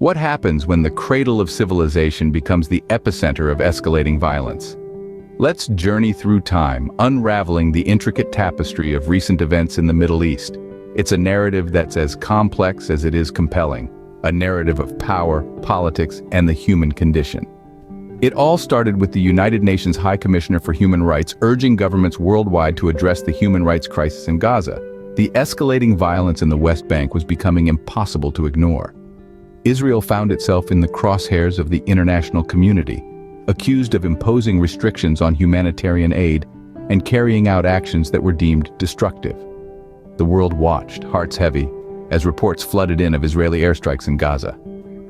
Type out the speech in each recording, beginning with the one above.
What happens when the cradle of civilization becomes the epicenter of escalating violence? Let's journey through time, unraveling the intricate tapestry of recent events in the Middle East. It's a narrative that's as complex as it is compelling, a narrative of power, politics, and the human condition. It all started with the United Nations High Commissioner for Human Rights urging governments worldwide to address the human rights crisis in Gaza. The escalating violence in the West Bank was becoming impossible to ignore. Israel found itself in the crosshairs of the international community, accused of imposing restrictions on humanitarian aid and carrying out actions that were deemed destructive. The world watched, hearts heavy, as reports flooded in of Israeli airstrikes in Gaza.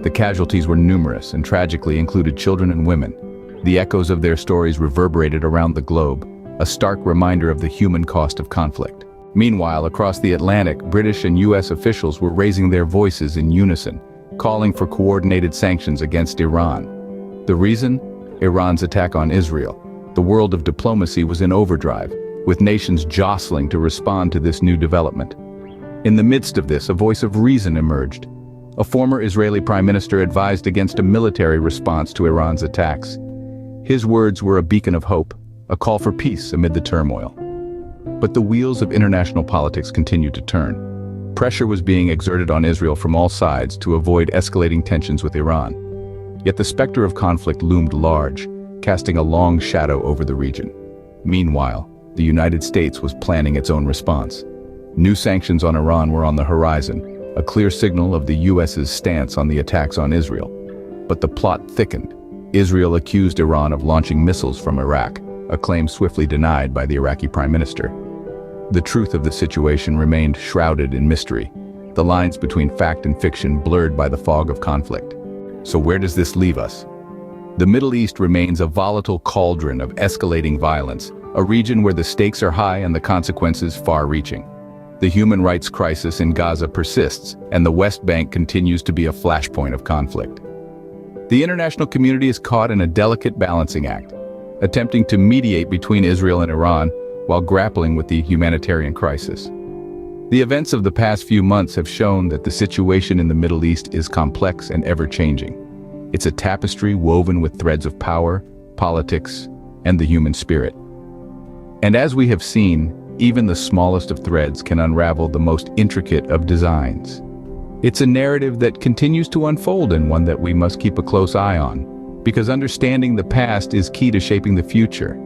The casualties were numerous and tragically included children and women. The echoes of their stories reverberated around the globe, a stark reminder of the human cost of conflict. Meanwhile, across the Atlantic, British and US officials were raising their voices in unison, calling for coordinated sanctions against Iran. The reason? Iran's attack on Israel. The world of diplomacy was in overdrive, with nations jostling to respond to this new development. In the midst of this, a voice of reason emerged. A former Israeli prime minister advised against a military response to Iran's attacks. His words were a beacon of hope, a call for peace amid the turmoil. But the wheels of international politics continued to turn. Pressure was being exerted on Israel from all sides to avoid escalating tensions with Iran. Yet the specter of conflict loomed large, casting a long shadow over the region. Meanwhile, the United States was planning its own response. New sanctions on Iran were on the horizon, a clear signal of the US's stance on the attacks on Israel. But the plot thickened. Israel accused Iran of launching missiles from Iraq, a claim swiftly denied by the Iraqi prime minister. The truth of the situation remained shrouded in mystery, the lines between fact and fiction blurred by the fog of conflict. So where does this leave us? The Middle East remains a volatile cauldron of escalating violence, a region where the stakes are high and the consequences far-reaching. The human rights crisis in Gaza persists, and the West Bank continues to be a flashpoint of conflict. The international community is caught in a delicate balancing act, attempting to mediate between Israel and Iran while grappling with the humanitarian crisis. The events of the past few months have shown that the situation in the Middle East is complex and ever-changing. It's a tapestry woven with threads of power, politics, and the human spirit. And as we have seen, even the smallest of threads can unravel the most intricate of designs. It's a narrative that continues to unfold and one that we must keep a close eye on, because understanding the past is key to shaping the future.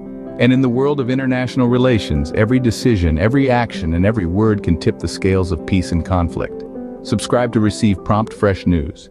And in the world of international relations, every decision, every action, and every word can tip the scales of peace and conflict. Subscribe to receive prompt, fresh news.